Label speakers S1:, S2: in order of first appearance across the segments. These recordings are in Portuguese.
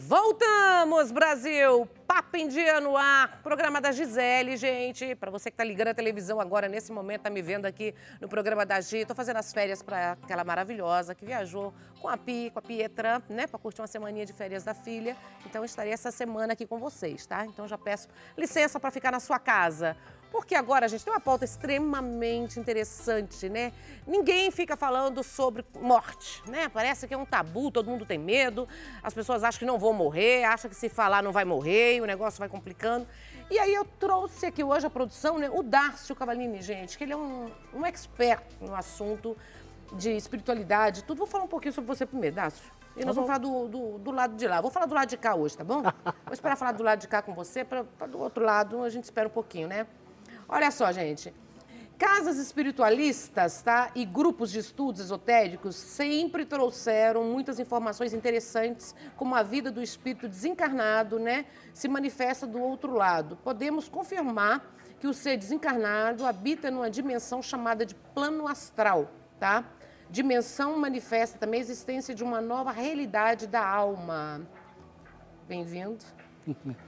S1: Voltamos, Brasil! Papo em Dia no ar, programa da Gisele, gente. Para você que tá ligando a televisão agora, nesse momento, tá me vendo aqui no programa da Gi. Tô fazendo as férias para aquela maravilhosa que viajou com a Pi, com a Pietra, né? Para curtir uma semaninha de férias da filha. Então, eu estarei essa semana aqui com vocês, tá? Então, já peço licença para ficar na sua casa. Porque agora a gente tem uma pauta extremamente interessante, né? Ninguém fica falando sobre morte, né? Parece que é um tabu, todo mundo tem medo, as pessoas acham que não vão morrer, acham que se falar não vai morrer e o negócio vai complicando. E aí eu trouxe aqui hoje a produção, né? O Dárcio Cavallini, gente, que ele é um expert no assunto de espiritualidade, tudo. Vou falar um pouquinho sobre você primeiro, Dárcio. E nós vamos falar do lado de lá. Vou falar do lado de cá hoje, tá bom? Vou esperar falar do lado de cá com você, para do outro lado a gente espera um pouquinho, né? Olha só, gente, casas espiritualistas, tá, e grupos de estudos esotéricos sempre trouxeram muitas informações interessantes, como a vida do espírito desencarnado, né, se manifesta do outro lado. Podemos confirmar que o ser desencarnado habita numa dimensão chamada de plano astral, tá? Dimensão manifesta também a existência de uma nova realidade da alma. Bem-vindo.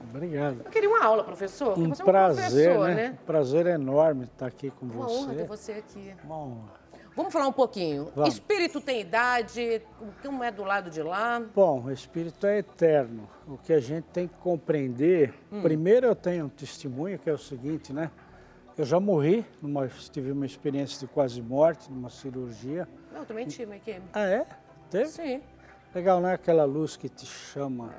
S2: Obrigado.
S1: Eu queria uma aula, professor.
S2: Um
S1: você
S2: prazer,
S1: é um professor, né?
S2: Um prazer enorme estar aqui com
S1: Uma
S2: você.
S1: honra ter você aqui.
S2: Uma honra.
S1: Vamos falar um pouquinho.
S2: Vamos.
S1: Espírito tem idade, como é do lado de lá?
S2: Bom, o espírito é eterno. O que a gente tem que compreender... Primeiro eu tenho um testemunho que é o seguinte, né? Eu já morri, tive uma experiência de quase morte, numa cirurgia.
S1: Eu também tive, EQM.
S2: Ah, é? Teve?
S1: Sim.
S2: Legal, não é aquela luz que te chama?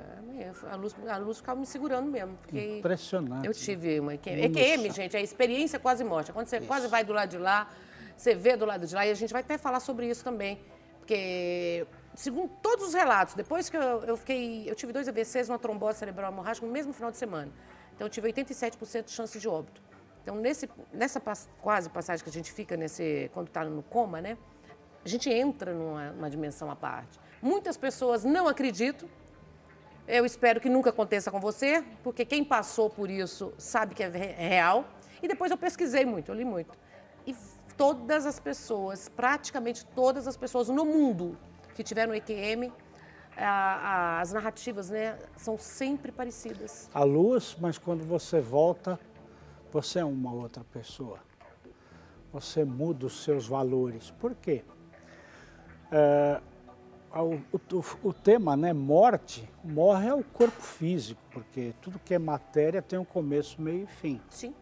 S1: A luz ficava me segurando mesmo. Porque
S2: Impressionante.
S1: eu tive uma EQM. EQM, gente, é experiência quase morte. Quando você quase vai do lado de lá, você vê do lado de lá, e a gente vai até falar sobre isso também. Porque, segundo todos os relatos, depois que eu tive 2 AVCs, uma trombose cerebral hemorrágica no mesmo final de semana. Então, eu tive 87% de chance de óbito. Então, nessa quase passagem que a gente fica quando está no coma, né? A gente entra numa dimensão à parte. Muitas pessoas não acreditam. Eu espero que nunca aconteça com você, porque quem passou por isso sabe que é real. E depois eu pesquisei muito, eu li muito. E todas as pessoas, praticamente todas as pessoas no mundo que tiveram EQM, as narrativas, né, são sempre parecidas.
S2: A luz, mas quando você volta, você é uma outra pessoa. Você muda os seus valores. Por quê? O tema, né, morte, morre é o corpo físico, porque tudo que é matéria tem um começo, meio e fim.
S1: Sim.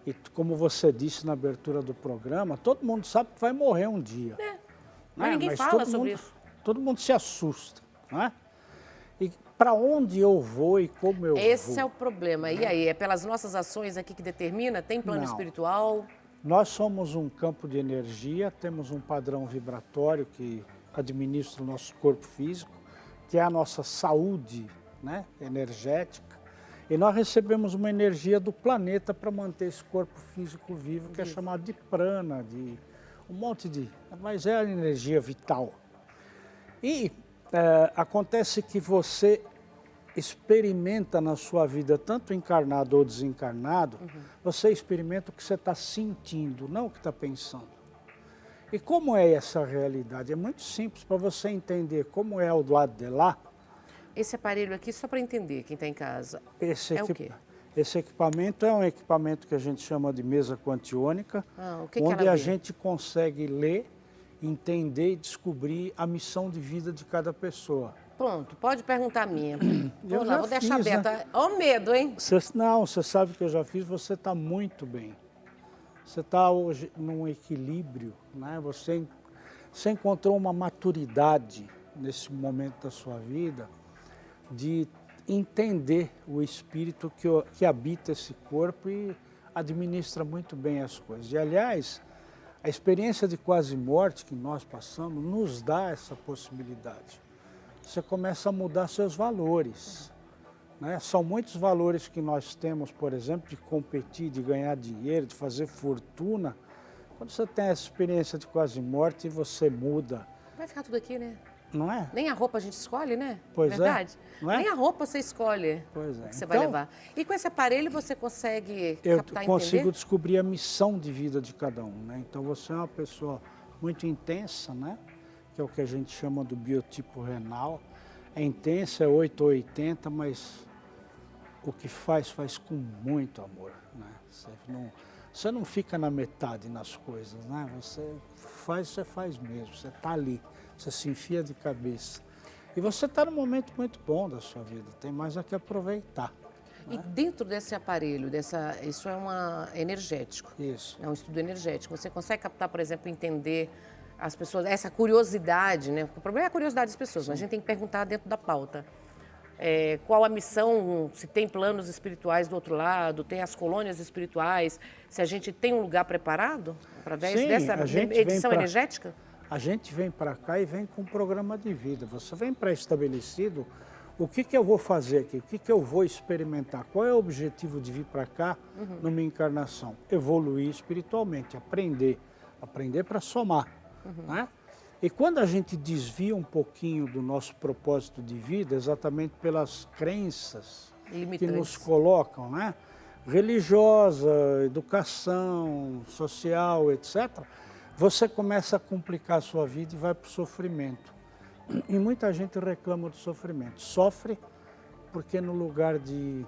S2: E como você disse na abertura do programa, todo mundo sabe que vai morrer um dia.
S1: É. Mas ninguém fala sobre isso.
S2: Todo mundo se assusta, não é? E para onde eu vou e como eu vou?
S1: Esse é o problema. E aí, é pelas nossas ações aqui que determina? Tem plano espiritual?
S2: Nós somos um campo de energia, temos um padrão vibratório que administra o nosso corpo físico, que é a nossa saúde, né, energética, e nós recebemos uma energia do planeta para manter esse corpo físico vivo, que é chamado de prana, de um monte de... mas é a energia vital. E acontece que você experimenta na sua vida, tanto encarnado ou desencarnado, você experimenta o que você está sentindo, não o que está pensando. E como é essa realidade? É muito simples para você entender como é o do lado de lá.
S1: Esse aparelho aqui, só para entender, quem está em casa, o quê?
S2: Esse equipamento é um equipamento que a gente chama de mesa quantiônica, onde a gente consegue ler, entender e descobrir a missão de vida de cada pessoa.
S1: Pronto, pode perguntar a minha. Vou deixar
S2: fiz,
S1: aberto.
S2: né?
S1: Ó, medo, hein?
S2: Você sabe que eu já fiz, você está muito bem. Você está hoje num equilíbrio, né? Você encontrou uma maturidade nesse momento da sua vida de entender o espírito que habita esse corpo e administra muito bem as coisas. E, aliás, a experiência de quase morte que nós passamos nos dá essa possibilidade. Você começa a mudar seus valores, né? São muitos valores que nós temos, por exemplo, de competir, de ganhar dinheiro, de fazer fortuna. Quando você tem essa experiência de quase morte, você muda.
S1: Vai ficar tudo aqui, né?
S2: Não é?
S1: Nem a roupa a gente escolhe, né?
S2: Pois
S1: Verdade?
S2: é. Não é?
S1: Nem a roupa você escolhe
S2: Pois é.
S1: que você vai levar. E com esse aparelho você consegue captar e
S2: Eu consigo
S1: entender?
S2: descobrir a missão de vida de cada um, né? Então você é uma pessoa muito intensa, né? Que é o que a gente chama do biotipo renal. é intensa, é 8 ou 80, mas o que faz com muito amor, né? Você não fica na metade nas coisas, né? Você faz mesmo, você está ali, você se enfia de cabeça. E você está num momento muito bom da sua vida, tem mais a que aproveitar.
S1: E dentro desse aparelho, isso é energético.
S2: Isso.
S1: É um estudo energético. Você consegue captar, por exemplo, entender as pessoas, essa curiosidade, né? O problema é a curiosidade das pessoas, mas a gente tem que perguntar dentro da pauta. Qual a missão, se tem planos espirituais do outro lado, tem as colônias espirituais, se a gente tem um lugar preparado através dessa edição energética?
S2: A gente vem para cá e vem com um programa de vida. Você vem pré-estabelecido, o que eu vou fazer aqui, o que eu vou experimentar, qual é o objetivo de vir para cá numa encarnação? Evoluir espiritualmente, aprender para somar, né? E quando a gente desvia um pouquinho do nosso propósito de vida, exatamente pelas crenças que nos colocam, né? Religiosa, educação, social, etc., você começa a complicar a sua vida e vai para o sofrimento. E muita gente reclama do sofrimento. Sofre porque no lugar de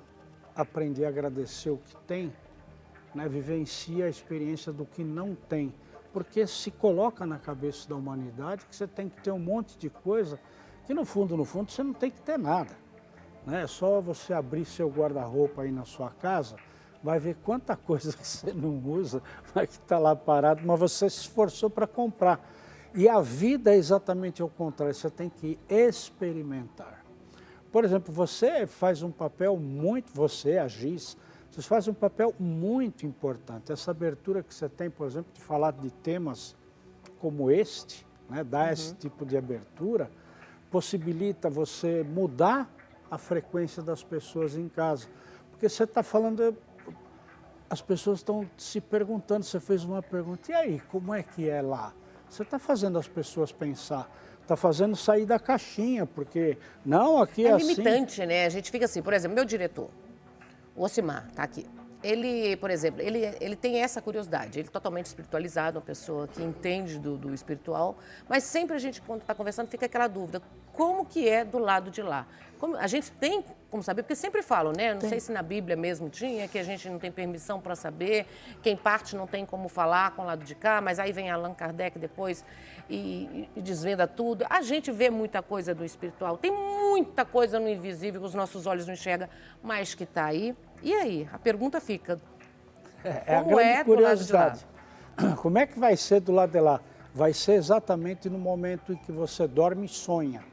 S2: aprender a agradecer o que tem, né, vivencia a experiência do que não tem. Porque se coloca na cabeça da humanidade que você tem que ter um monte de coisa que no fundo, você não tem que ter nada, né? É só você abrir seu guarda-roupa aí na sua casa, vai ver quanta coisa que você não usa, mas que está lá parado, mas você se esforçou para comprar. E a vida é exatamente ao contrário, você tem que experimentar. Por exemplo, você faz um papel a Giz, vocês fazem um papel muito importante. Essa abertura que você tem, por exemplo, de falar de temas como este, né, dar esse tipo de abertura, possibilita você mudar a frequência das pessoas em casa. Porque você está falando, as pessoas estão se perguntando, você fez uma pergunta, e aí, como é que é lá? Você está fazendo as pessoas pensar, está fazendo sair da caixinha, porque não, aqui é assim.
S1: É limitante, né? A gente fica assim, por exemplo, meu diretor, o Ocimar, está aqui. Ele, por exemplo, ele tem essa curiosidade, ele é totalmente espiritualizado, uma pessoa que entende do espiritual, mas sempre a gente, quando está conversando, fica aquela dúvida, como que é do lado de lá? A gente tem como saber, porque sempre falam, né? Não sei se na Bíblia mesmo tinha, que a gente não tem permissão para saber, quem parte não tem como falar com o lado de cá, mas aí vem Allan Kardec depois e desvenda tudo. A gente vê muita coisa do espiritual, tem muita coisa no invisível que os nossos olhos não enxergam, mas que está aí. E aí? A pergunta fica, como é do lado de lá?
S2: Como é que vai ser do lado de lá? Vai ser exatamente no momento em que você dorme e sonha.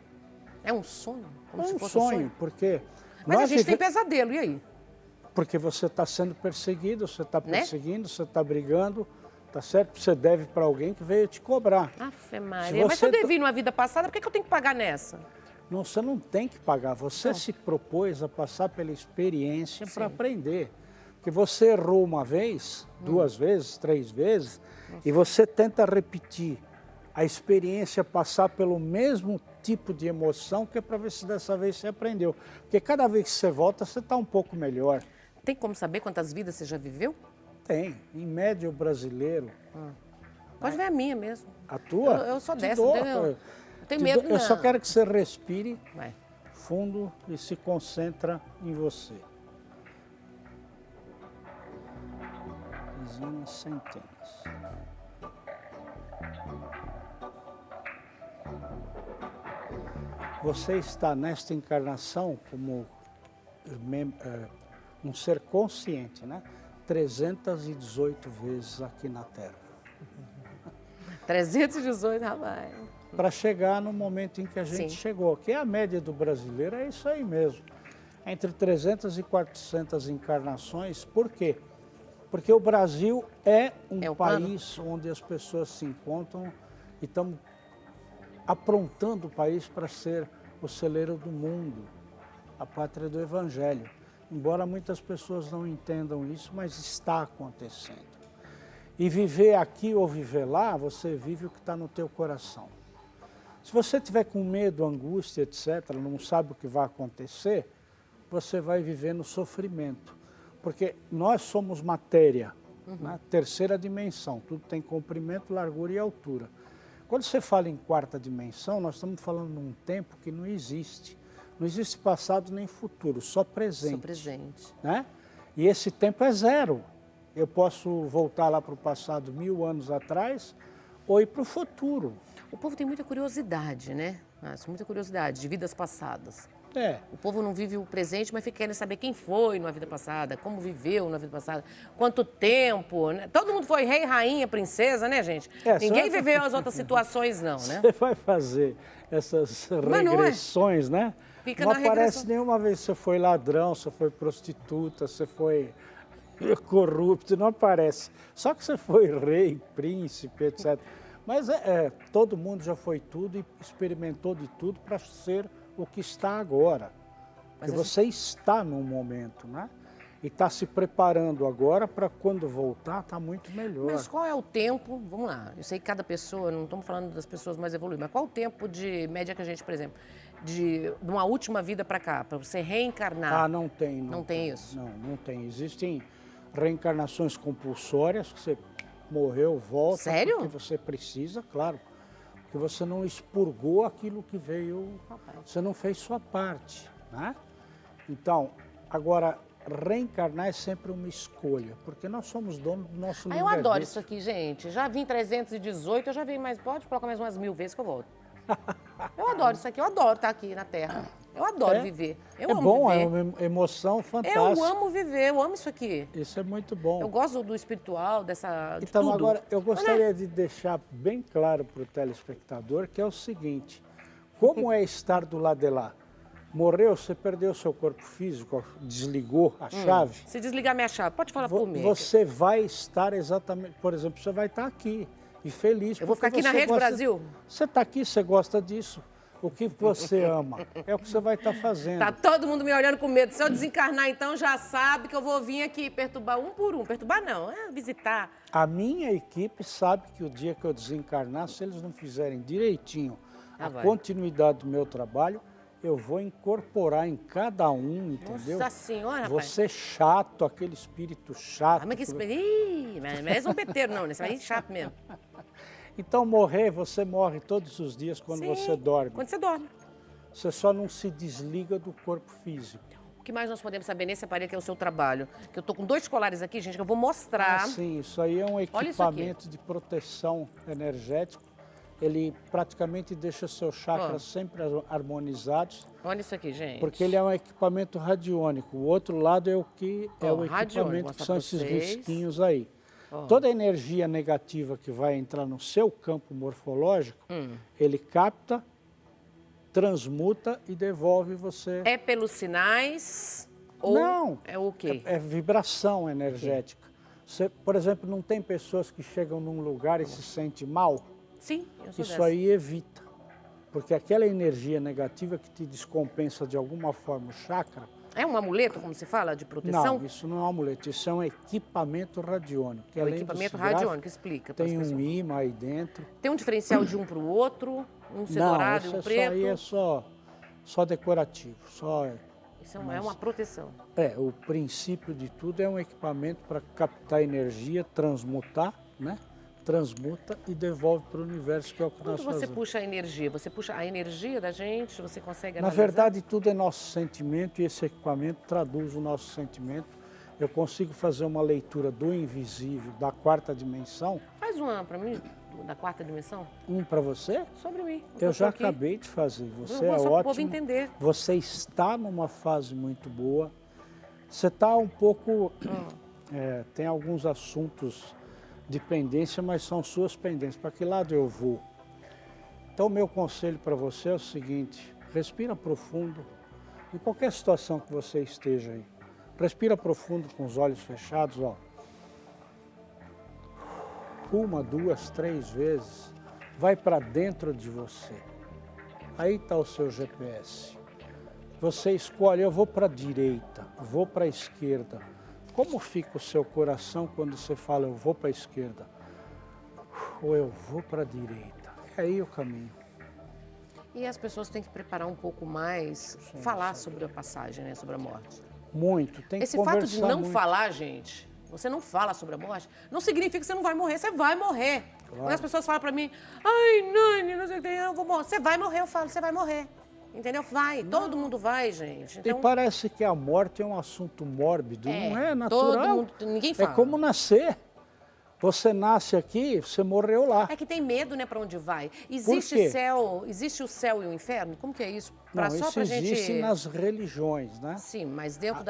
S1: É um sonho?
S2: Como se fosse um sonho, porque...
S1: Mas a gente tem pesadelo, e aí?
S2: Porque você está sendo perseguido, você está perseguindo, você está brigando, tá certo? Você deve para alguém que veio te cobrar.
S1: Afe Maria, mas se eu devi numa vida passada, por que eu tenho que pagar nessa?
S2: Não, você não tem que pagar, você se propôs a passar pela experiência para aprender. Porque você errou uma vez, 2 vezes, 3 vezes, e você tenta repetir a experiência, passar pelo mesmo tipo de emoção, que é para ver se dessa vez você aprendeu. Porque cada vez que você volta, você está um pouco melhor.
S1: Tem como saber quantas vidas você já viveu?
S2: Tem. Em média, o brasileiro...
S1: Pode ver a minha mesmo.
S2: A tua?
S1: Eu sou dessa,
S2: eu
S1: tenho medo,
S2: eu só quero que você respire fundo e se concentra em você. Dezenas, centenas. Você está nesta encarnação como um ser consciente, né? 318 vezes aqui na Terra.
S1: 318, rapaz.
S2: Para chegar no momento em que a gente chegou, que é a média do brasileiro, é isso aí mesmo. Entre 300 e 400 encarnações. Por quê? Porque o Brasil é um país onde as pessoas se encontram e estão aprontando o país para ser o celeiro do mundo, a pátria do Evangelho. Embora muitas pessoas não entendam isso, mas está acontecendo. E viver aqui ou viver lá, você vive o que está no teu coração. Se você tiver com medo, angústia, etc., não sabe o que vai acontecer, você vai viver no sofrimento. Porque nós somos matéria, né? Terceira dimensão, tudo tem comprimento, largura e altura. Quando você fala em quarta dimensão, nós estamos falando num tempo que não existe. Não existe passado nem futuro, só presente.
S1: Só presente.
S2: Né? E esse tempo é zero. Eu posso voltar lá para o passado 1000 anos atrás ou ir para o futuro.
S1: O povo tem muita curiosidade, né? Muita curiosidade de vidas passadas.
S2: É.
S1: O povo não vive o presente, mas fica querendo saber quem foi numa vida passada, como viveu na vida passada, quanto tempo, né? Todo mundo foi rei, rainha, princesa, né, gente? Ninguém viveu as outras situações, não, né?
S2: Você vai fazer essas regressões, né?
S1: Fica
S2: não
S1: na
S2: aparece
S1: regressão.
S2: nenhuma vez que você foi ladrão, você foi prostituta, você foi corrupto, não aparece. Só que você foi rei, príncipe, etc. Mas todo mundo já foi tudo e experimentou de tudo para ser o que está agora. Porque você está num momento, né? E está se preparando agora para quando voltar, está muito melhor.
S1: Mas qual é o tempo, vamos lá, eu sei que cada pessoa, não estamos falando das pessoas mais evoluídas, mas qual o tempo de média que a gente, por exemplo, de uma última vida para cá, para você reencarnar?
S2: Ah, não tem.
S1: Não tem isso?
S2: Não tem. Existem reencarnações compulsórias, que você morreu, volta.
S1: Sério?
S2: Porque você precisa, claro. Porque você não expurgou aquilo que veio, você não fez sua parte, né? Então, agora, reencarnar é sempre uma escolha, porque nós somos donos do nosso livre-arbítrio.
S1: Eu adoro isso aqui, gente. Já vim 318, eu já vim mais, pode colocar mais umas 1000 vezes que eu volto. Eu adoro isso aqui, eu adoro estar aqui na Terra. Eu adoro viver. Eu amo
S2: bom,
S1: viver.
S2: é uma emoção fantástica.
S1: Eu amo viver, eu amo isso aqui.
S2: Isso é muito bom.
S1: Eu gosto do espiritual, de
S2: Então,
S1: tudo.
S2: agora, eu gostaria de deixar bem claro para o telespectador que é o seguinte, como é estar do lado de lá? Morreu, você perdeu seu corpo físico, desligou a chave.
S1: Se desligar minha chave, pode falar por mim.
S2: Você vai estar exatamente, por exemplo, você vai estar aqui e feliz.
S1: Eu vou ficar aqui na Rede Brasil?
S2: Você está aqui, você gosta disso. O que você ama é o que você vai estar fazendo.
S1: Tá todo mundo me olhando com medo. Se eu desencarnar, então, já sabe que eu vou vir aqui perturbar um por um. Perturbar não, é visitar.
S2: A minha equipe sabe que o dia que eu desencarnar, se eles não fizerem direitinho a continuidade do meu trabalho, eu vou incorporar em cada um, entendeu?
S1: Nossa Senhora, rapaz.
S2: Você chato, aquele espírito chato.
S1: Ah, mas que espírito... Ih, mas não é zombeteiro não, né? Você vai ir chato mesmo.
S2: Então, morrer, você morre todos os dias quando você dorme.
S1: Quando você dorme.
S2: Você só não se desliga do corpo físico.
S1: O que mais nós podemos saber nesse aparelho que é o seu trabalho? Que eu tô com 2 colares aqui, gente, que eu vou mostrar.
S2: Sim, isso aí é um equipamento de proteção energético. Ele praticamente deixa seus chakras sempre harmonizados.
S1: Olha isso aqui, gente.
S2: Porque ele é um equipamento radiônico. O outro lado é o que é o equipamento que são esses risquinhos aí. Toda a energia negativa que vai entrar no seu campo morfológico, ele capta, transmuta e devolve você.
S1: É pelos sinais ou
S2: Não,
S1: é o quê?
S2: É vibração energética. Você, por exemplo, não tem pessoas que chegam num lugar e se sentem mal?
S1: Sim, eu sou
S2: Isso
S1: dessa.
S2: aí evita. Porque aquela energia negativa que te descompensa de alguma forma o chakra.
S1: É um amuleto, como se fala, de proteção?
S2: Não, isso não é um amuleto, isso é um equipamento radiônico.
S1: É um equipamento radiônico, explica para as
S2: Tem
S1: pessoas.
S2: um ímã aí dentro.
S1: Tem um diferencial de um para o outro? Um ser
S2: Não,
S1: dourado e
S2: isso
S1: um preto?
S2: aí é só decorativo.
S1: Isso é uma proteção.
S2: O princípio de tudo é um equipamento para captar energia, transmutar, né? Transmuta e devolve para o universo, que é o que nós
S1: Quando você
S2: fazemos.
S1: puxa a energia, você puxa a energia da gente, você consegue
S2: Na
S1: analisar?
S2: verdade, tudo é nosso sentimento e esse equipamento traduz o nosso sentimento. Eu consigo fazer uma leitura do invisível, da 4ª dimensão.
S1: Faz uma para mim, da 4ª dimensão,
S2: Um para você?
S1: sobre mim.
S2: Eu já
S1: aqui.
S2: acabei de fazer. Você
S1: Eu
S2: é
S1: vou só para o povo
S2: ótimo.
S1: entender.
S2: Você está numa fase muito boa. Você está um pouco... tem alguns assuntos de pendência, mas são suas pendências. Para que lado eu vou? Então, o meu conselho para você é o seguinte: respira profundo, em qualquer situação que você esteja aí. Respira profundo com os olhos fechados, ó. 1, 2, 3 vezes. Vai para dentro de você. Aí está o seu GPS. Você escolhe, eu vou para a direita, vou para a esquerda. Como fica o seu coração quando você fala, eu vou para a esquerda? Ou eu vou para a direita? É aí o caminho.
S1: E as pessoas têm que preparar um pouco mais, falar sobre a passagem, né, sobre a morte.
S2: Muito, tem que
S1: Esse
S2: conversar
S1: fato de não
S2: muito.
S1: falar, gente, você não fala sobre a morte, não significa que você não vai morrer, você vai morrer.
S2: Claro.
S1: Quando as pessoas falam pra mim, ai, Nani, não sei o que, eu vou morrer. Você vai morrer, eu falo, você vai morrer. Entendeu? Vai, todo mundo vai, gente.
S2: E parece que a morte é um assunto mórbido, não é natural.
S1: Todo mundo, ninguém fala.
S2: É como nascer. Você nasce aqui, você morreu lá.
S1: É que tem medo, né, para onde vai. Existe céu, existe o céu e o inferno? Como que é isso?
S2: Isso existe nas religiões, né?
S1: Sim, mas dentro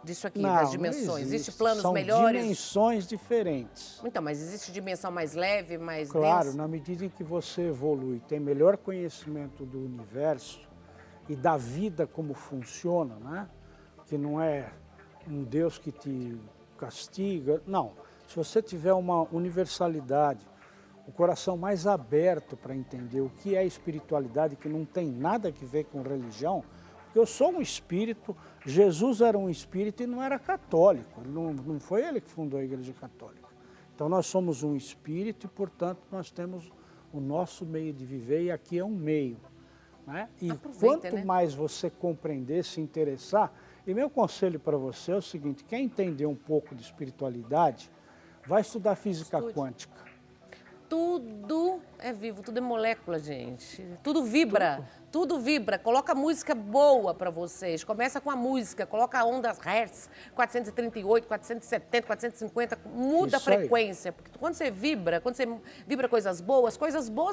S1: disso aqui, das dimensões, existe planos melhores?
S2: São dimensões diferentes.
S1: Então, mas existe dimensão mais leve, mais
S2: Claro,
S1: densa?
S2: na medida em que você evolui, tem melhor conhecimento do universo e da vida como funciona, né? Que não é um Deus que te castiga, não. Se você tiver uma universalidade, o coração mais aberto para entender o que é espiritualidade, que não tem nada a ver com religião, porque eu sou um espírito, Jesus era um espírito e não era católico, não foi ele que fundou a Igreja Católica. Então nós somos um espírito e, portanto, nós temos o nosso meio de viver e aqui é um meio. Né? E quanto mais você compreender, se interessar, e meu conselho para você é o seguinte, quer entender um pouco de espiritualidade, vai estudar física quântica.
S1: Tudo é vivo, tudo é molécula, gente. Tudo vibra, tudo vibra. Coloca música boa para vocês. Começa com a música, coloca ondas Hertz, 438, 470, 450, muda a frequência. Porque quando você vibra coisas boas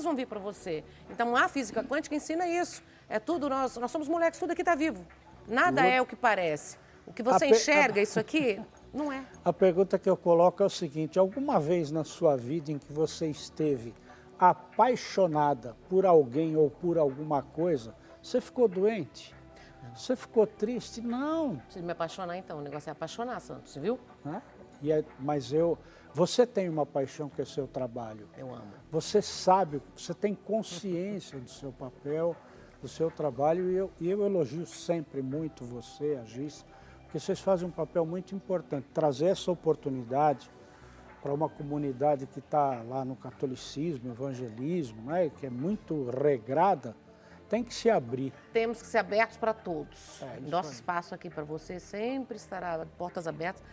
S1: vão vir para você. Então a física quântica ensina isso. É tudo, nós somos moléculas, tudo aqui está vivo. Nada é o que parece. O que você enxerga, isso aqui, não é.
S2: A pergunta que eu coloco é o seguinte, alguma vez na sua vida em que você esteve apaixonada por alguém ou por alguma coisa, você ficou doente? Você ficou triste? Não.
S1: Preciso me apaixonar então, o negócio é apaixonar, Santos, viu?
S2: Mas você tem uma paixão que é seu trabalho.
S1: Eu amo.
S2: Você sabe, você tem consciência do seu papel, do seu trabalho e eu elogio sempre muito você, a Giz, porque vocês fazem um papel muito importante, trazer essa oportunidade para uma comunidade que está lá no catolicismo, evangelismo, né, que é muito regrada, tem que se abrir.
S1: Temos que ser abertos para todos. Nosso espaço aqui para você sempre estará portas abertas,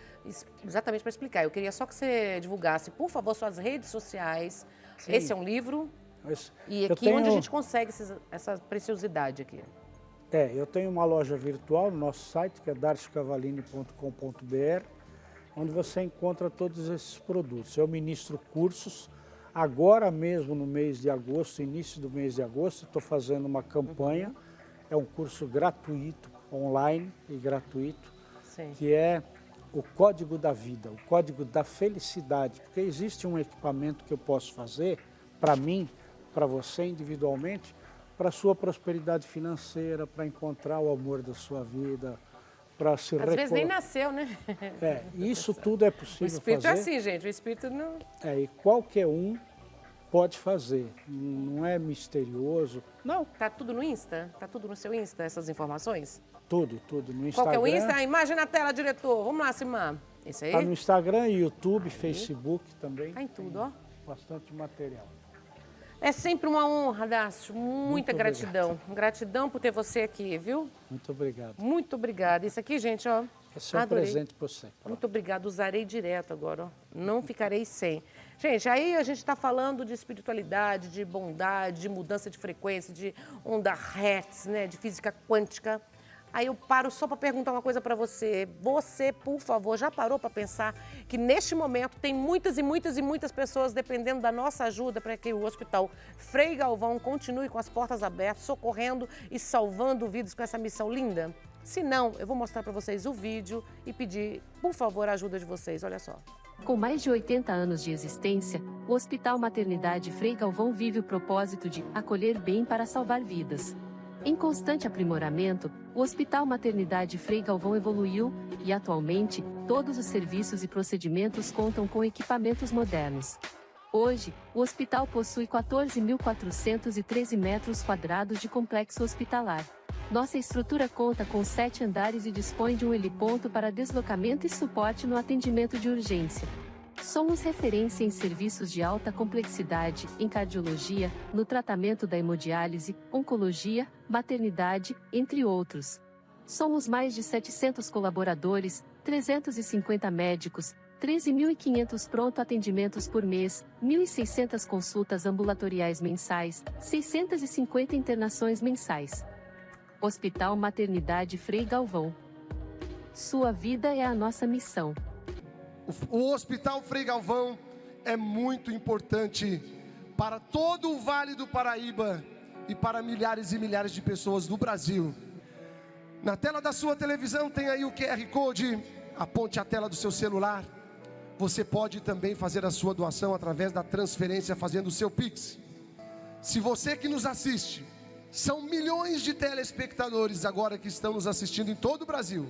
S1: exatamente para explicar. Eu queria só que você divulgasse, por favor, suas redes sociais. Sim. Esse é um livro. E aqui onde a gente consegue essa preciosidade aqui.
S2: Eu tenho uma loja virtual no nosso site, que é darciocavalini.com.br, onde você encontra todos esses produtos. Eu ministro cursos, agora mesmo no mês de agosto, início do mês de agosto, estou fazendo uma campanha, é um curso gratuito, online e gratuito,
S1: Sim.
S2: que é o Código da Vida, o Código da Felicidade, porque existe um equipamento que eu posso fazer para mim, para você individualmente, para a sua prosperidade financeira, para encontrar o amor da sua vida, para se
S1: Às vezes nem nasceu, né?
S2: Isso tudo é possível fazer.
S1: O espírito é assim, gente, o espírito não...
S2: E qualquer um pode fazer, não é misterioso, não.
S1: Tá tudo no Insta? Tá tudo no seu Insta, essas informações?
S2: Tudo no Instagram.
S1: Qual que é o Insta? A imagem na tela, diretor. Vamos lá, Simã. Esse aí?
S2: Tá no Instagram, YouTube, Facebook também.
S1: Tá em tudo, ó.
S2: Bastante material.
S1: É sempre uma honra, Dácio. Muita gratidão.
S2: Obrigado.
S1: Gratidão por ter você aqui, viu?
S2: Muito obrigado.
S1: Muito obrigada. Isso aqui, gente, ó.
S2: Esse é um presente para você.
S1: Muito obrigada. Usarei direto agora, ó. Não ficarei sem. Gente, aí a gente está falando de espiritualidade, de bondade, de mudança de frequência, de onda Hertz, né? De física quântica. Aí eu paro só para perguntar uma coisa para você. Você, por favor, já parou para pensar que neste momento tem muitas e muitas e muitas pessoas dependendo da nossa ajuda para que o Hospital Frei Galvão continue com as portas abertas, socorrendo e salvando vidas com essa missão linda? Se não, eu vou mostrar para vocês o vídeo e pedir, por favor, a ajuda de vocês. Olha só.
S3: Com mais de 80 anos de existência, o Hospital Maternidade Frei Galvão vive o propósito de acolher bem para salvar vidas. Em constante aprimoramento, o Hospital Maternidade Frei Galvão evoluiu e, atualmente, todos os serviços e procedimentos contam com equipamentos modernos. Hoje, o hospital possui 14.413 metros quadrados de complexo hospitalar. Nossa estrutura conta com 7 andares e dispõe de um heliponto para deslocamento e suporte no atendimento de urgência. Somos referência em serviços de alta complexidade, em cardiologia, no tratamento da hemodiálise, oncologia, maternidade, entre outros. Somos mais de 700 colaboradores, 350 médicos, 13.500 pronto atendimentos por mês, 1.600 consultas ambulatoriais mensais, 650 internações mensais. Hospital Maternidade Frei Galvão. Sua vida é a nossa missão.
S4: O Hospital Frei Galvão é muito importante para todo o Vale do Paraíba e para milhares e milhares de pessoas no Brasil. Na tela da sua televisão tem aí o QR Code, aponte a tela do seu celular. Você pode também fazer a sua doação através da transferência fazendo o seu Pix. Se você que nos assiste, são milhões de telespectadores agora que estão nos assistindo em todo o Brasil.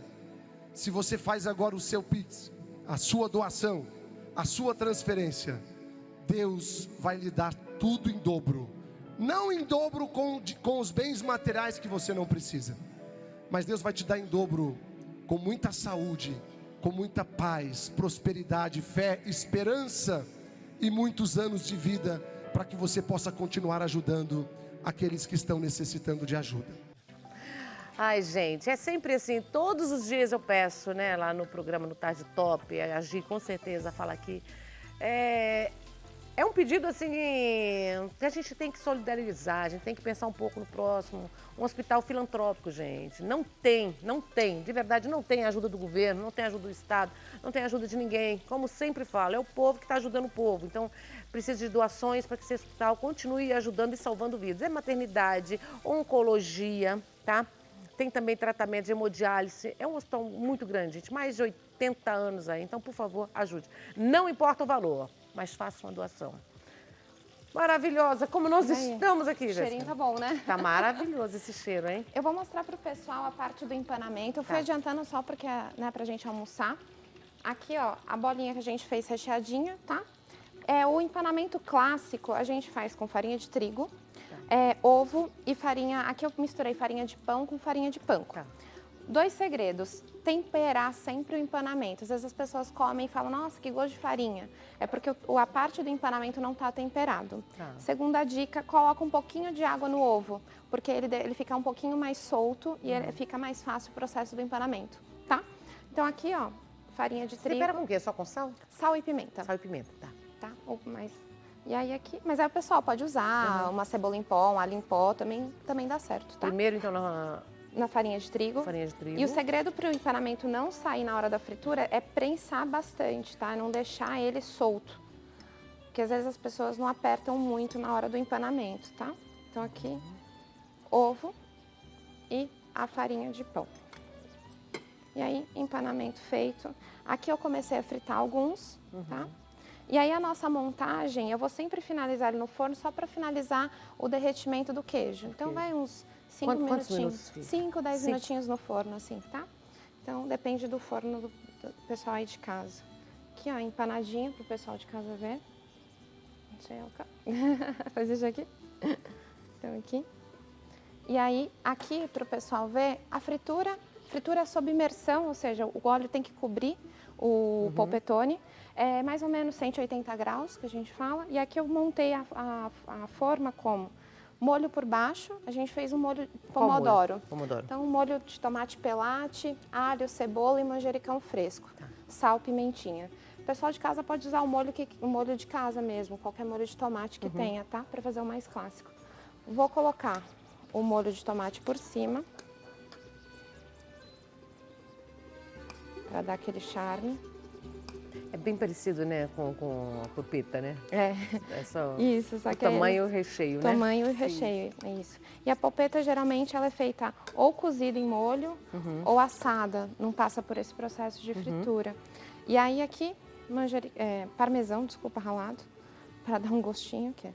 S4: Se você faz agora o seu Pix, a sua doação, a sua transferência, Deus vai lhe dar tudo em dobro. Não em dobro com os bens materiais que você não precisa, mas Deus vai te dar em dobro com muita saúde, com muita paz, prosperidade, fé, esperança e muitos anos de vida para que você possa continuar ajudando aqueles que estão necessitando de ajuda.
S1: Ai, gente, é sempre assim, todos os dias eu peço, né, lá no programa no Tarde Top, a Gi com certeza fala aqui, é um pedido assim que a gente tem que solidarizar, a gente tem que pensar um pouco no próximo. Um hospital filantrópico, gente, não tem, de verdade não tem ajuda do governo, não tem ajuda do Estado, não tem ajuda de ninguém. Como sempre falo, é o povo que está ajudando o povo, então precisa de doações para que esse hospital continue ajudando e salvando vidas. É maternidade, oncologia, tá? Tem também tratamento de hemodiálise, é um hospital muito grande, gente, mais de 80 anos aí, então por favor ajude. Não importa o valor, mas faça uma doação. Maravilhosa, como nós estamos aqui, Jéssica.
S5: O cheirinho tá bom, né?
S1: Tá maravilhoso esse cheiro, hein?
S5: Eu vou mostrar pro pessoal a parte do empanamento. Eu fui adiantando só porque, né, pra gente almoçar. Aqui, ó, a bolinha que a gente fez recheadinha, tá? O empanamento clássico a gente faz com farinha de trigo, ovo e farinha. Aqui eu misturei farinha de pão com farinha de panko.
S1: Tá.
S5: 2 segredos: temperar sempre o empanamento. Às vezes as pessoas comem e falam, nossa, que gosto de farinha. É porque a parte do empanamento não está temperado.
S1: Tá.
S5: Segunda dica, coloca um pouquinho de água no ovo, porque ele fica um pouquinho mais solto e ele fica mais fácil o processo do empanamento, tá? Então aqui, ó, farinha de trigo.
S1: Tempera com o quê? Só com sal?
S5: Sal e pimenta.
S1: Sal e pimenta, tá.
S5: Tá? Ou mais. E aí aqui, mas aí o pessoal pode usar uma cebola em pó, um alho em pó, também dá certo, tá?
S1: Primeiro, então,
S5: Na farinha de trigo.
S1: farinha de trigo.
S5: E o segredo para o empanamento não sair na hora da fritura é prensar bastante, tá? Não deixar ele solto. Porque às vezes as pessoas não apertam muito na hora do empanamento, tá? Então aqui, ovo e a farinha de pão. E aí, empanamento feito. Aqui eu comecei a fritar alguns, tá? E aí a nossa montagem, eu vou sempre finalizar ele no forno só para finalizar o derretimento do queijo. Então vai uns 5
S1: Quantos
S5: minutinhos.
S1: minutos?
S5: 5, 10
S1: Cinco.
S5: minutinhos no forno, assim, tá? Então depende do forno do pessoal aí de casa. Aqui, ó, empanadinha pro pessoal de casa ver. Deixa eu cá. Faz isso aqui. Então aqui. E aí, aqui pro pessoal ver, a fritura sob imersão, ou seja, o óleo tem que cobrir o polpetone. É mais ou menos 180 graus que a gente fala. E aqui eu montei a forma como molho por baixo. A gente fez um molho pomodoro.
S1: Pomodoro.
S5: Então, um molho de tomate pelate, alho, cebola e manjericão fresco. Sal, pimentinha. O pessoal de casa pode usar o molho de casa mesmo, qualquer molho de tomate que tenha, tá? Para fazer o mais clássico. Vou colocar o molho de tomate por cima. Para dar aquele charme.
S1: É bem parecido, né, com a polpeta, né?
S5: É
S1: só
S5: isso, só
S1: o
S5: que
S1: tamanho e o recheio, né?
S5: Tamanho e recheio, é isso. E a polpeta, geralmente, ela é feita ou cozida em molho ou assada, não passa por esse processo de fritura. E aí aqui, parmesão, desculpa, ralado, para dar um gostinho, que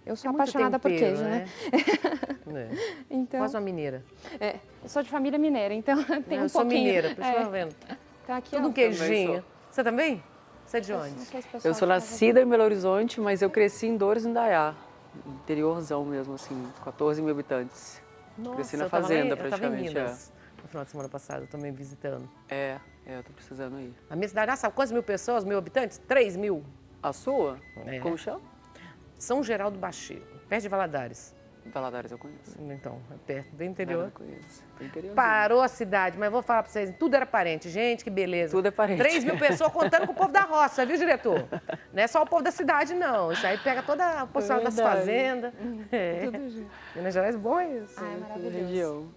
S5: eu sou
S1: muito
S5: apaixonada por
S1: tempero,
S5: queijo, né? Então,
S1: Quase uma mineira.
S5: eu sou de família mineira, então tem um
S1: Eu sou
S5: pouquinho.
S1: mineira, por isso que eu tô vendo.
S5: Então aqui,
S1: Tudo
S5: ó,
S1: um queijinho. Você também? Você é de onde?
S5: não sei se o pessoal
S6: Eu sou
S5: tá
S6: nascida em Belo Horizonte, mas eu cresci em Dores, Indaiá, interiorzão mesmo, assim, 14 mil habitantes.
S1: Nossa,
S6: Cresci na
S1: eu tava
S6: fazenda,
S1: eu tava em
S6: praticamente,
S1: Minas no final de semana passado, também visitando.
S6: Eu tô precisando ir.
S1: A minha cidade, sabe quantas mil pessoas, 1.000 habitantes? 3.000.
S6: A sua?
S1: É.
S6: Como chama?
S1: São Geraldo Baixio, perto de Valadares.
S6: Valadares eu conheço.
S1: Então, é perto, bem interior.
S6: Eu conheço. Bem interiorzinho.
S1: Parou a cidade, mas vou falar pra vocês, tudo era parente. Gente, que beleza.
S6: Tudo é parente.
S1: 3.000 pessoas contando com o povo da roça, viu, diretor? Não é só o povo da cidade, não. Isso aí pega toda a porção das
S6: verdade.
S1: fazendas. É.
S6: Tudo junto.
S1: Minas Gerais é bom isso.
S5: Ah, é
S6: Toda
S5: maravilhoso.
S6: região.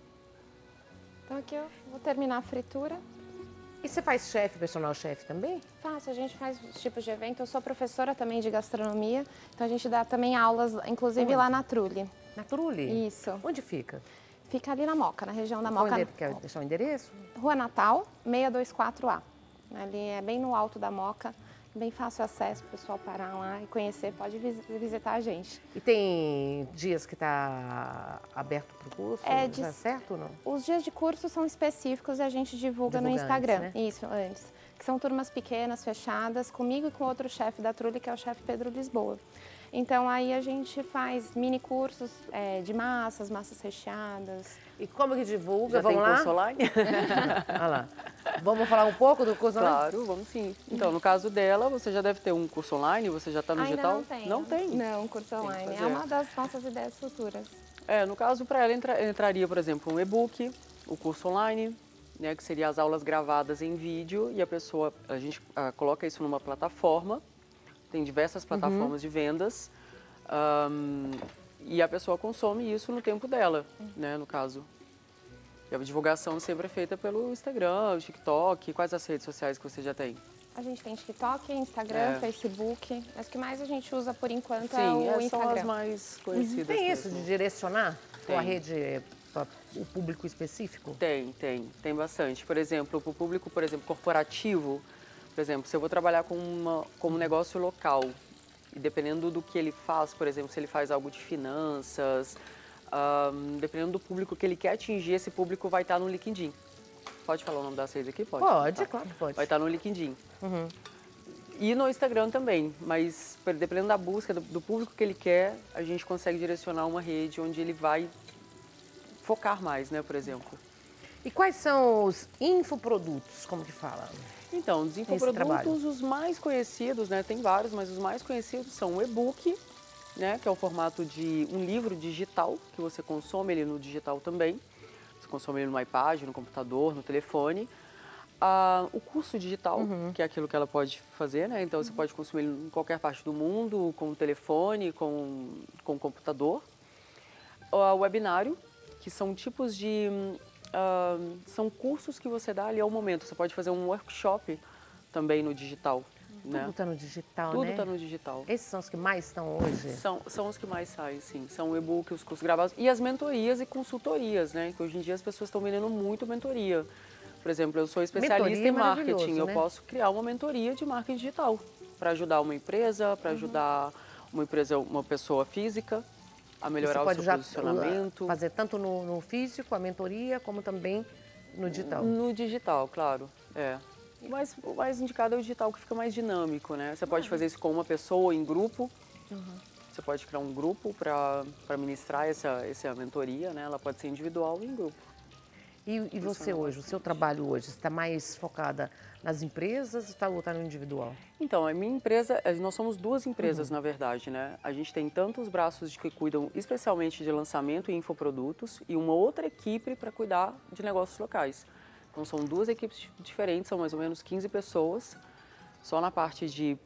S5: Então aqui eu vou terminar a fritura.
S1: E você faz chefe, personal chefe também?
S5: Faço, a gente faz os tipos de evento. Eu sou professora também de gastronomia, então a gente dá também aulas, inclusive lá na Trulli.
S1: Na Trulli?
S5: Isso.
S1: Onde fica?
S5: Fica ali na Moca, na região da Moca.
S1: Quer deixar o endereço?
S5: Rua Natal, 624A. Ali é bem no alto da Moca, bem fácil acesso para o pessoal parar lá e conhecer, pode visitar a gente.
S1: E tem dias que está aberto para o curso? Tá certo ou não?
S5: Os dias de curso são específicos e a gente divulga no
S1: Divulga
S5: Instagram.
S1: antes, né?
S5: Isso, antes. Que são turmas pequenas, fechadas, comigo e com outro chefe da Trulli, que é o chefe Pedro Lisboa. Então aí a gente faz mini cursos de massas recheadas.
S1: E como que divulga?
S6: Já
S1: Vamos
S6: tem
S1: lá?
S6: curso online?
S1: Olha lá. Vamos falar um pouco do curso online?
S6: Claro, vamos sim. Então, no caso dela, você já deve ter um curso online, você já está no
S5: Ainda
S6: digital?
S5: não tem.
S6: Não tem?
S5: Não, curso online. É
S6: fazer.
S5: uma das nossas ideias futuras.
S6: No caso, para ela entraria, por exemplo, um e-book, o curso online, né, que seria as aulas gravadas em vídeo e a gente coloca isso numa plataforma, tem diversas plataformas de vendas, e a pessoa consome isso no tempo dela, né, no caso. E a divulgação sempre é feita pelo Instagram, TikTok. Quais as redes sociais que você já tem?
S5: A gente tem TikTok, Instagram, Facebook. As que mais a gente usa por enquanto é
S6: Sim,
S5: o
S6: são
S5: Instagram.
S6: as mais conhecidas.
S1: Tem isso
S6: mesmo.
S1: de direcionar com a
S6: Tem.
S1: rede para o público específico?
S6: Tem bastante. Por exemplo, para o público, por exemplo, corporativo, por exemplo, se eu vou trabalhar com um negócio local, e dependendo do que ele faz, por exemplo, se ele faz algo de finanças, dependendo do público que ele quer atingir, esse público vai estar no LinkedIn. Pode falar o nome das redes aqui? Pode.
S1: Pode,
S6: Tá.
S1: claro que pode.
S6: Vai estar no LinkedIn. E no Instagram também, mas dependendo da busca, do público que ele quer, a gente consegue direcionar uma rede onde ele vai focar mais, né, por exemplo.
S1: E quais são os infoprodutos, como que fala?
S6: Então, os infoprodutos, os mais conhecidos, né, tem vários, mas os mais conhecidos são o e-book, né, que é o formato de um livro digital, que você consome ele no digital também. Você consome ele no iPad, no computador, no telefone. O curso digital, que é aquilo que ela pode fazer, né? Então, você pode consumir ele em qualquer parte do mundo, com o telefone, com o computador. O webinário, que são tipos de... são cursos que você dá ali ao momento. Você pode fazer um workshop também no digital. Né?
S1: Tudo está no digital,
S6: Tudo
S1: né?
S6: está no digital.
S1: Esses são os que mais estão hoje?
S6: São os que mais saem, sim. São o e-book, os cursos gravados e as mentorias e consultorias, né? Que hoje em dia as pessoas estão vendendo muito mentoria. Por exemplo, eu sou especialista
S1: Mentoria é
S6: em marketing.
S1: maravilhoso,
S6: Eu
S1: né?
S6: posso criar uma mentoria de marketing digital para ajudar uma empresa, para ajudar uma pessoa física a melhorar
S1: Você
S6: o
S1: pode
S6: seu
S1: já
S6: posicionamento.
S1: fazer tanto no físico, a mentoria, como também no digital.
S6: No digital, claro. Mas o mais indicado é o digital, que fica mais dinâmico, né? Você pode fazer isso com uma pessoa, em grupo. Você pode criar um grupo para ministrar essa mentoria, né? Ela pode ser individual ou em grupo.
S1: E você hoje, o seu trabalho hoje, você está mais focada nas empresas ou está no individual?
S6: Então, a minha empresa, nós somos duas empresas, na verdade, né? A gente tem tanto os braços que cuidam especialmente de lançamento e infoprodutos e uma outra equipe para cuidar de negócios locais. Então, são duas equipes diferentes, são mais ou menos 15 pessoas, só na parte de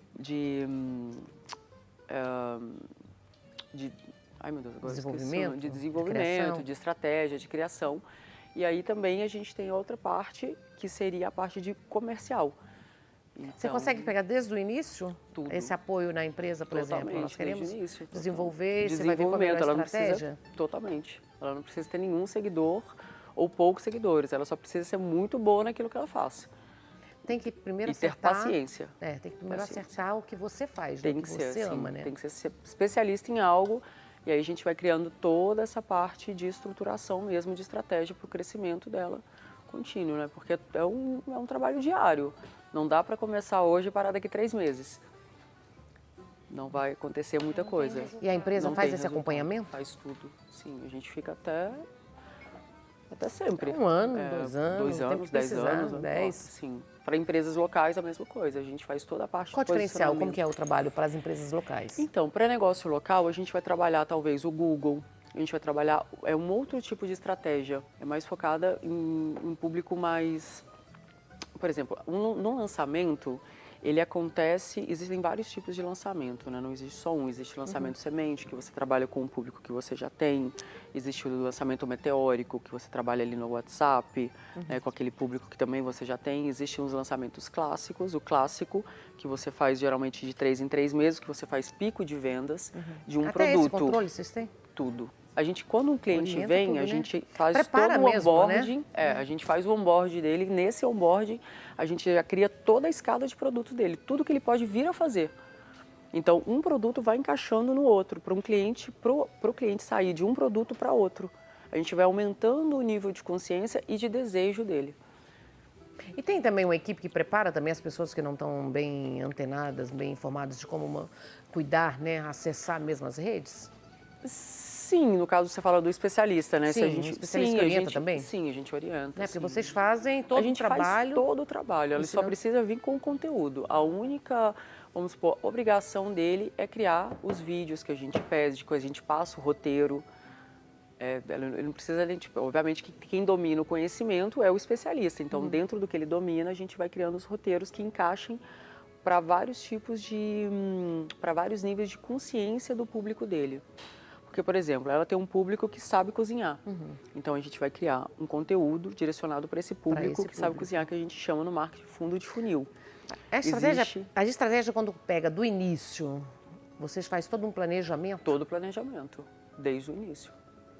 S6: ai, meu Deus, agora
S1: Desenvolvimento,
S6: de
S1: de
S6: desenvolvimento,
S1: criação.
S6: de estratégia, de criação. E aí também a gente tem outra parte, que seria a parte de comercial.
S1: Você consegue pegar desde o início
S6: Tudo.
S1: esse apoio na empresa, por exemplo? Nós
S6: Totalmente,
S1: queremos
S6: desde o início.
S1: desenvolver, você vai ver como é a
S6: Ela não
S1: estratégia?
S6: precisa, totalmente. Ela não precisa ter nenhum seguidor ou poucos seguidores. Ela só precisa ser muito boa naquilo que ela faz.
S1: Tem que primeiro
S6: E ter
S1: acertar...
S6: paciência.
S1: Tem que primeiro
S6: Paciência.
S1: acertar o que você faz,
S6: Tem
S1: o
S6: que
S1: que
S6: ser
S1: você
S6: assim,
S1: ama, né?
S6: tem que ser especialista em algo. E aí a gente vai criando toda essa parte de estruturação mesmo, de estratégia para o crescimento dela contínuo, né? Porque é um trabalho diário. Não dá para começar hoje e parar daqui 3 meses. Não vai acontecer muita coisa.
S1: E a empresa
S6: Não
S1: faz
S6: tem
S1: esse
S6: resultado.
S1: acompanhamento?
S6: Faz tudo. Sim, a gente fica até sempre.
S1: 1 ano, 2 anos,
S6: 2
S1: o tempo
S6: anos,
S1: que
S6: 10
S1: precisar,
S6: anos.
S1: 10.
S6: Sim. Para empresas locais, a mesma coisa. A gente faz toda a parte
S1: Qual o
S6: de
S1: diferencial? Como
S6: posicionamento.
S1: que é o trabalho para as empresas locais?
S6: Então, para negócio local, a gente vai trabalhar talvez o Google, a gente vai trabalhar um outro tipo de estratégia, é mais focada em um público mais... Por exemplo, no lançamento, ele acontece, existem vários tipos de lançamento, né? Não existe só um, existe lançamento semente, que você trabalha com um público que você já tem, existe o lançamento meteórico, que você trabalha ali no WhatsApp, né, com aquele público que também você já tem, existem os lançamentos clássicos, o clássico, que você faz geralmente de 3 em 3 meses, que você faz pico de vendas de um
S1: Até
S6: produto.
S1: esse controle vocês têm?
S6: Tudo. A gente, quando um cliente
S1: Orienta
S6: vem,
S1: tudo,
S6: a
S1: né?
S6: gente faz
S1: Prepara
S6: todo o
S1: mesmo,
S6: onboarding.
S1: né?
S6: A gente faz o onboarding dele. Nesse onboarding, a gente já cria toda a escada de produtos dele, tudo que ele pode vir a fazer. Então, um produto vai encaixando no outro, para um cliente, pro cliente sair de um produto para outro. A gente vai aumentando o nível de consciência e de desejo dele.
S1: E tem também uma equipe que prepara também as pessoas que não estão bem antenadas, bem informadas de como cuidar, né, acessar mesmo as redes?
S6: Sim, no caso você fala do especialista, né?
S1: Sim, o especialista orienta também?
S6: Sim, a gente orienta.
S1: Né? Porque
S6: sim.
S1: vocês fazem todo o trabalho.
S6: A gente faz todo o trabalho, ele só precisa vir com o conteúdo. A única, vamos supor, obrigação dele é criar os vídeos que a gente pede, que a gente passa o roteiro. Ele não precisa, obviamente, que quem domina o conhecimento é o especialista. Então, dentro do que ele domina, a gente vai criando os roteiros que encaixem para vários tipos de, para vários níveis de consciência do público dele. Porque, por exemplo, ela tem um público que sabe cozinhar. Então, a gente vai criar um conteúdo direcionado para esse público que sabe cozinhar, que a gente chama no marketing fundo de funil.
S1: A estratégia, quando pega do início, vocês fazem todo um planejamento?
S6: Todo o planejamento, desde o início.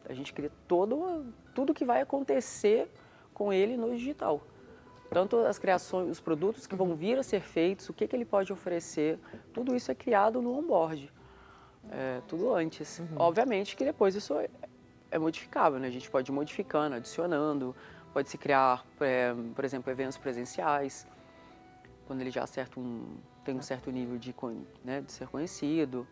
S6: A gente cria tudo que vai acontecer com ele no digital. Tanto as criações, os produtos que vão vir a ser feitos, o que ele pode oferecer, tudo isso é criado no onboard. Tudo antes. Obviamente que depois isso é modificável, né? A gente pode ir modificando, adicionando, pode se criar, por exemplo, eventos presenciais, quando ele já tem um certo nível de ser conhecido.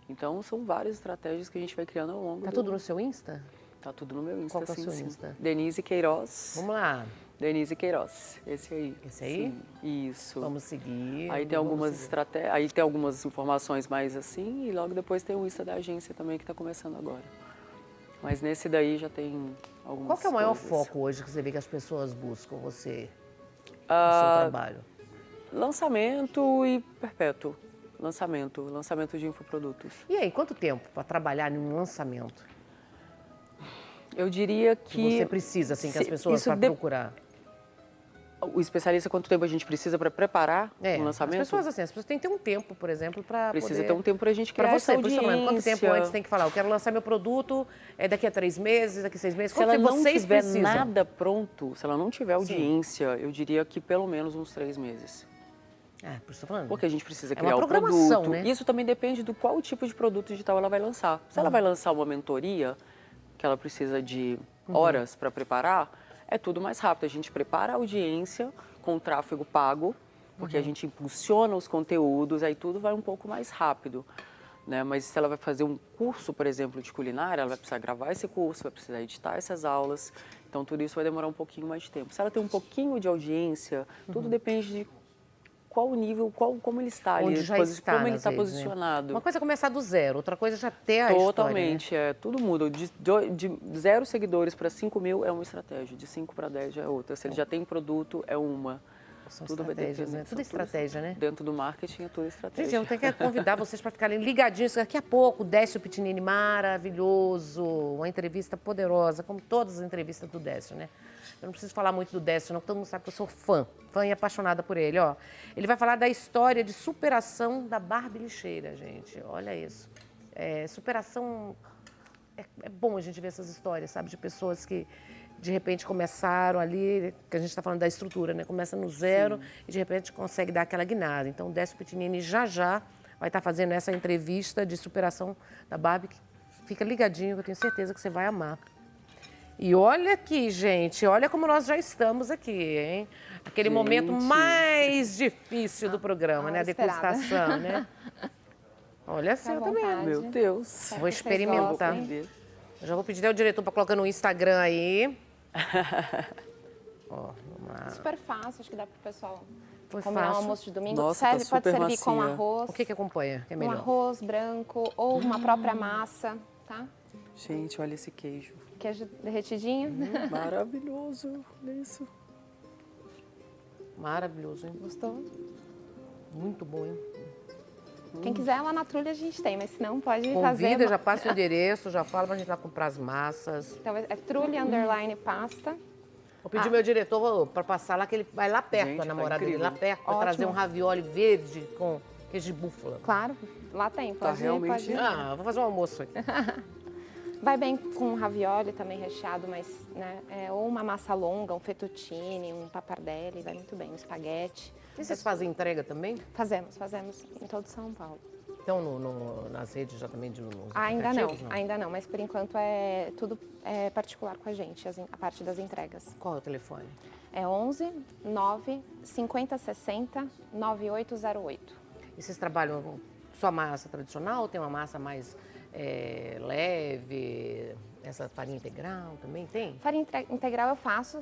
S6: Então, são várias estratégias que a gente vai criando ao longo
S1: Tá tudo no seu Insta?
S6: Tá tudo no meu Insta,
S1: Qual que é o
S6: sim,
S1: seu
S6: sim.
S1: Insta?
S6: Denise Queiroz.
S1: Vamos lá.
S6: Denise Queiroz, esse aí.
S1: Esse aí?
S6: Sim, isso.
S1: Vamos seguir.
S6: Aí tem algumas estratégias, aí tem algumas informações mais assim, e logo depois tem o Insta da agência também, que está começando agora. Mas nesse daí já tem algumas
S1: Qual que é o maior
S6: coisas.
S1: foco hoje que você vê que as pessoas buscam você no seu trabalho?
S6: Lançamento e perpétuo. Lançamento de infoprodutos.
S1: E aí, quanto tempo para trabalhar em um lançamento?
S6: Eu diria que
S1: você precisa, assim, que as pessoas para procurar?
S6: O especialista, quanto tempo a gente precisa para preparar um lançamento?
S1: As pessoas têm que ter um tempo, por exemplo, para
S6: Precisa ter um tempo para a gente criar
S1: pra
S6: essa audiência.
S1: Quanto tempo antes tem que falar? Eu quero lançar meu produto daqui a 3 meses, daqui a 6 meses.
S6: Se ela não
S1: vocês
S6: tiver
S1: precisam?
S6: nada pronto, se ela não tiver audiência, eu diria que pelo menos uns 3 meses.
S1: Por isso que eu tô falando.
S6: Porque a gente precisa
S1: uma
S6: criar o
S1: programação,
S6: produto.
S1: né?
S6: Isso também depende do qual tipo de produto digital ela vai lançar. Se ela vai lançar uma mentoria, que ela precisa de horas para preparar, é tudo mais rápido. A gente prepara a audiência com o tráfego pago, porque a gente impulsiona os conteúdos, aí tudo vai um pouco mais rápido. Né? Mas se ela vai fazer um curso, por exemplo, de culinária, ela vai precisar gravar esse curso, vai precisar editar essas aulas. Então, tudo isso vai demorar um pouquinho mais de tempo. Se ela tem um pouquinho de audiência, tudo depende de qual nível, como ele está ali,
S1: Onde já está,
S6: como ele está
S1: às vezes,
S6: posicionado.
S1: Né? Uma coisa é começar do zero, outra coisa é já ter a
S6: Totalmente,
S1: história, né?
S6: tudo muda. De 0 seguidores para 5 mil é uma estratégia, de 5 para 10 já é outra. Se ele já tem produto, é uma.
S1: São
S6: tudo
S1: estratégias, né? Tudo estratégia, né?
S6: Dentro do marketing é tudo estratégia.
S1: Gente, eu tenho que convidar vocês para ficarem ligadinhos. Daqui a pouco, o Décio Pitinini, maravilhoso, uma entrevista poderosa, como todas as entrevistas do Décio, né? Eu não preciso falar muito do Décio, não, porque todo mundo sabe que eu sou fã e apaixonada por ele, ó. Ele vai falar da história de superação da Barbie lixeira, gente. Olha isso. Superação... É bom a gente ver essas histórias, sabe? De pessoas que, de repente, começaram ali, que a gente está falando da estrutura, né? Começa no zero e, de repente, consegue dar aquela guinada. Então, o Décio Pitinini já vai estar fazendo essa entrevista de superação da Barbie. Que fica ligadinho, que eu tenho certeza que você vai amar. E olha aqui, gente, olha como nós já estamos aqui, hein? Aquele momento mais difícil do programa, né? A degustação, né? Olha assim, eu também.
S6: Meu Deus.
S1: Vou experimentar. Eu já vou pedir ao diretor para colocar no Instagram aí. Ó, vamos lá.
S5: Super fácil, acho que dá pro pessoal
S1: Foi
S5: comer um
S1: fácil.
S5: almoço de domingo.
S6: Nossa, tá
S5: pode
S6: super
S5: servir com
S6: macia.
S5: arroz.
S1: O que acompanha? Que é
S5: Um
S1: melhor?
S5: arroz branco ou uma própria massa, tá?
S6: Gente, olha esse queijo.
S5: Queijo derretidinho.
S6: Maravilhoso, olha isso.
S1: Maravilhoso, hein?
S5: Gostou?
S1: Muito bom, hein?
S5: Quem quiser lá na Trulha a gente tem, mas se não pode fazer...
S1: Convida, já passa o endereço, já fala pra gente lá comprar as massas.
S5: Então é Trulha_pasta.
S1: Vou pedir meu diretor para passar lá, que ele vai lá perto,
S6: Gente,
S1: a
S6: tá
S1: namorada dele,
S6: incrível.
S1: lá perto, para
S5: Ótimo.
S1: trazer um ravioli verde com queijo de búfala.
S5: Claro, lá tem,
S6: Tá
S5: pode ir,
S6: realmente-
S5: pode ir.
S1: Ah, vou fazer um almoço aqui.
S5: Vai bem com ravioli também recheado, mas, né, ou uma massa longa, um fettuccine, um pappardelle, vai muito bem, um espaguete.
S1: E vocês fazem entrega também?
S5: Fazemos em todo São Paulo.
S1: Então, nas redes já também de nos
S5: Ainda não,
S1: aplicativos,
S5: ainda não, mas por enquanto é tudo particular com a gente, a parte das entregas.
S1: Qual é o telefone?
S5: É 11 9 50 60 9808.
S1: E vocês trabalham com só massa tradicional ou tem uma massa mais leve? Essa farinha integral também tem?
S5: Farinha integral eu faço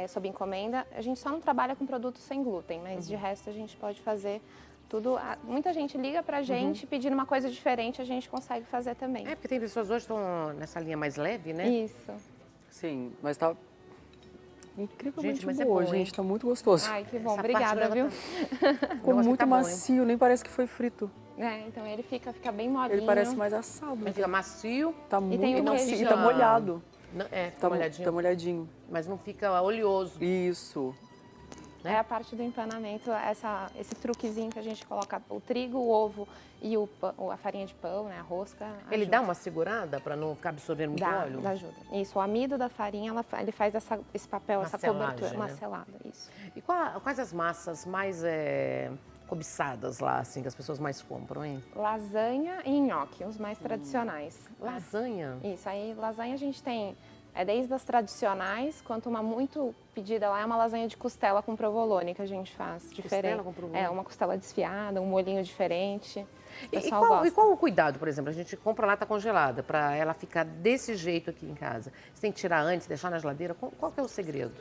S5: sob encomenda. A gente só não trabalha com produtos sem glúten, mas de resto a gente pode fazer tudo. Muita gente liga pra gente pedindo uma coisa diferente, a gente consegue fazer também.
S1: É, porque tem pessoas hoje que estão nessa linha mais leve, né?
S5: Isso.
S6: Sim, mas tá incrivelmente
S1: Gente, mas é
S6: boa,
S1: bom, hein?
S6: gente. Tá muito gostoso.
S5: Ai, que bom.
S1: Essa
S5: Obrigada,
S1: parte
S5: viu?
S1: do
S6: Ficou
S1: negócio
S6: muito
S1: tá bom, hein?
S6: macio, nem parece que foi frito.
S5: Então ele fica bem molinho.
S6: Ele parece mais assado.
S1: Mas fica macio,
S6: Tá
S5: tem
S6: muito
S5: o
S6: macio
S5: queijo.
S6: e tá molhado.
S1: fica molhadinho,
S6: Tá molhadinho.
S1: mas não fica oleoso.
S6: Isso.
S5: É a parte do empanamento, esse truquezinho que a gente coloca o trigo, o ovo e a farinha de pão, né, a rosca.
S1: Ele
S5: ajuda.
S1: dá uma segurada para não ficar absorvendo muito óleo?
S5: Dá ajuda. Isso, o amido da farinha, ele faz esse papel,
S1: Uma
S5: essa
S1: selagem,
S5: cobertura, uma
S1: né?
S5: selada, isso.
S1: E quais as massas mais cobiçadas lá, assim, que as pessoas mais compram, hein?
S5: Lasanha e nhoque, os mais tradicionais.
S1: Lasanha?
S5: Isso, aí lasanha a gente tem desde as tradicionais, quanto uma muito pedida lá é uma lasanha de costela com provolone que a gente faz, diferente.
S1: Costela com provolone?
S5: Uma costela desfiada, um molhinho diferente. O
S1: E
S5: pessoal gosta.
S1: qual o cuidado, por exemplo? A gente compra lata congelada para ela ficar desse jeito aqui em casa. Você tem que tirar antes, deixar na geladeira? Qual que é o segredo?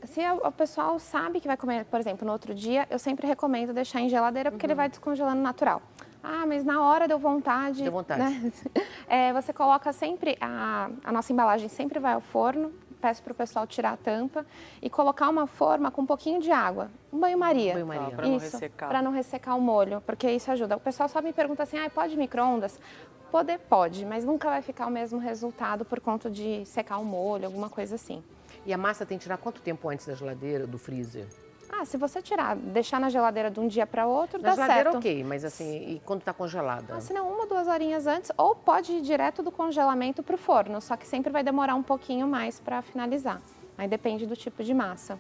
S5: Se o pessoal sabe que vai comer, por exemplo, no outro dia, eu sempre recomendo deixar em geladeira porque ele vai descongelando natural. Ah, mas na hora deu vontade.
S1: Deu vontade.
S5: Né? Você coloca sempre, a nossa embalagem sempre vai ao forno, peço para o pessoal tirar a tampa e colocar uma forma com um pouquinho de água, um banho-maria.
S1: Banho-maria.
S6: Pra não ressecar.
S5: Para não ressecar o molho, porque isso ajuda. O pessoal só me pergunta assim, pode micro-ondas? Pode, mas nunca vai ficar o mesmo resultado por conta de secar o molho, alguma coisa assim.
S1: E a massa tem que tirar quanto tempo antes da geladeira, do freezer?
S5: Se você deixar na geladeira de um dia para outro,
S1: Na
S5: dá
S1: geladeira,
S5: certo.
S1: ok, mas assim, e quando está congelada?
S5: Se não, 1 ou 2 horinhas antes, ou pode ir direto do congelamento para o forno, só que sempre vai demorar um pouquinho mais para finalizar. Aí depende do tipo de massa.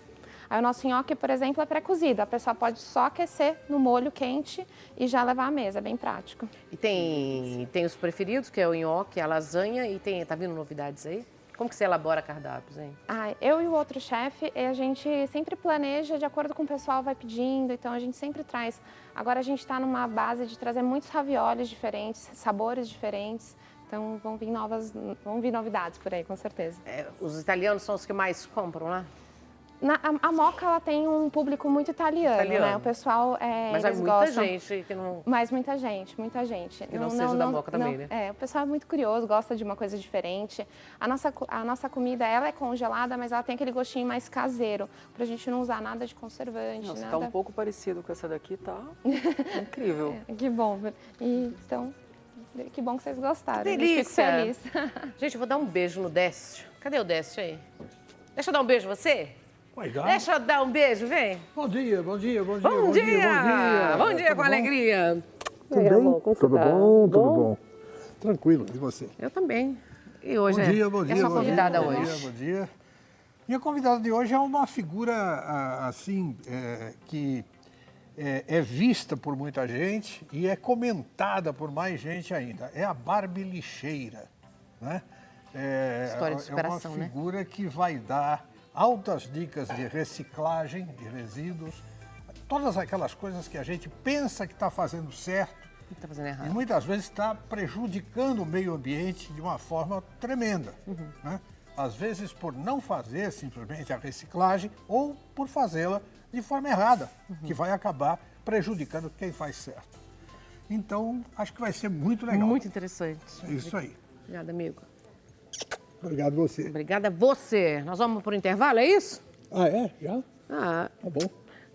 S5: Aí o nosso nhoque, por exemplo, é pré-cozido. A pessoa pode só aquecer no molho quente e já levar à mesa, é bem prático.
S1: E tem os preferidos, que é o nhoque, a lasanha, e tá vindo novidades aí? Como que você elabora cardápios, hein?
S5: Eu e o outro chefe, a gente sempre planeja de acordo com o pessoal vai pedindo, então a gente sempre traz. Agora a gente está numa base de trazer muitos raviolis diferentes, sabores diferentes, então vão vir novidades por aí, com certeza.
S1: Os italianos são os que mais compram lá?
S5: A Moca, ela tem um público muito italiano, né? O pessoal,
S1: Mas há
S5: eles
S1: muita
S5: gostam.
S1: gente que não...
S5: Mas muita gente.
S1: Que não seja da Moca também, né?
S5: O pessoal é muito curioso, gosta de uma coisa diferente. A nossa comida, ela é congelada, mas ela tem aquele gostinho mais caseiro, pra gente não usar nada de conservante,
S6: Nossa,
S5: nada.
S6: tá um pouco parecido com essa daqui, tá incrível.
S5: Que bom. Então, que bom que vocês gostaram.
S1: Que
S5: Eu fico
S1: delícia.
S5: feliz.
S1: Gente, eu vou dar um beijo no Décio. Cadê o Décio aí? Deixa eu dar um beijo em você?
S2: Legal.
S1: Deixa eu dar um beijo, vem.
S2: Bom dia, bom dia, bom dia.
S1: Bom dia! Bom dia com alegria.
S7: Tudo bem? Tudo bom? Tudo bom? Tranquilo, e você?
S1: Eu também. E hoje
S2: Bom dia,
S1: é sua
S2: bom dia,
S1: convidada
S2: bom
S1: hoje.
S2: dia, bom dia. Minha convidada de hoje é uma figura, assim, que é vista por muita gente e é comentada por mais gente ainda. É a Barbie Lixeira, né?
S1: História de superação,
S2: é uma
S1: né?
S2: figura que vai dar altas dicas de reciclagem de resíduos, todas aquelas coisas que a gente pensa que está fazendo certo
S1: O que está fazendo
S2: e
S1: errado?
S2: muitas vezes está prejudicando o meio ambiente de uma forma tremenda, né? Às vezes por não fazer simplesmente a reciclagem ou por fazê-la de forma errada, que vai acabar prejudicando quem faz certo. Então, acho que vai ser muito legal.
S1: Muito interessante.
S2: Isso aí.
S1: Obrigada, amigo.
S7: Obrigado você.
S1: Obrigada a você. Nós vamos pro intervalo, é isso?
S7: Ah, é? Já?
S1: Ah,
S7: Tá bom.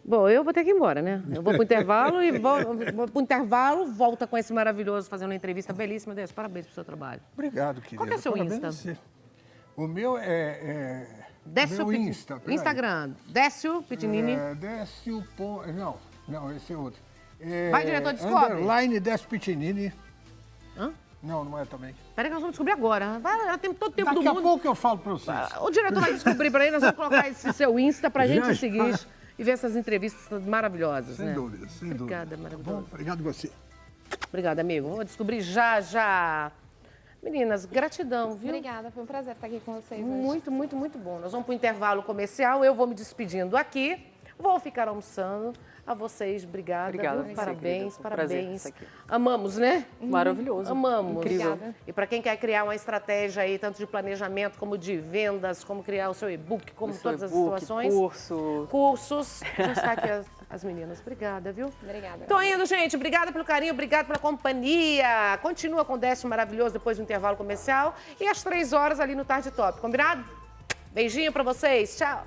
S1: bom, eu vou ter que ir embora, né? Eu vou pro intervalo e vou pro intervalo, volta com esse maravilhoso, fazendo uma entrevista belíssima desse. Parabéns pelo seu trabalho.
S8: Obrigado, querida.
S1: Qual que é o seu
S8: Parabéns
S1: Insta?
S8: a você. O meu é
S1: Décio
S8: meu
S1: Pit-
S8: Insta. peraí.
S1: Instagram, Décio Pitinini.
S8: Décio... Não, esse é outro.
S1: Vai, diretor, descobre.
S8: Underline Décio Pitinini.
S1: Hã?
S8: Não é também.
S1: Peraí que nós vamos descobrir agora. Vai, tem todo o tempo
S8: Daqui
S1: do
S8: a
S1: mundo.
S8: pouco eu falo pra vocês.
S1: O diretor vai descobrir pra ele, nós vamos colocar esse seu Insta pra gente
S8: Já
S1: seguir
S8: está.
S1: e ver essas entrevistas maravilhosas,
S8: Sem
S1: né?
S8: dúvida, sem dúvida.
S1: Obrigada,
S8: Bom,
S1: maravilhoso.
S8: obrigado você.
S1: Obrigada, amigo. Vou descobrir já. Meninas, gratidão, viu?
S5: Obrigada, foi um prazer estar aqui com vocês hoje.
S1: Muito, muito, muito bom. Nós vamos para o intervalo comercial, eu vou me despedindo aqui, vou ficar almoçando. A vocês, obrigada.
S6: Obrigada
S1: viu?
S6: a você,
S1: Parabéns,
S6: querida. Foi um prazer
S1: parabéns.
S6: estar aqui.
S1: Amamos, né?
S6: Maravilhoso.
S1: Amamos.
S6: Incrível.
S5: Obrigada.
S1: E para quem quer criar uma estratégia aí, tanto de planejamento como de vendas, como criar o seu e-book, como
S6: O seu
S1: todas as
S6: e-book,
S1: situações.
S6: curso.
S1: Cursos. Já está aqui as meninas. Obrigada, viu?
S5: Obrigada.
S1: Tô indo, gente. Obrigada pelo carinho, obrigada pela companhia. Continua com o Décio maravilhoso depois do intervalo comercial. E às 3 horas ali no Tarde Top, combinado? Beijinho pra vocês. Tchau.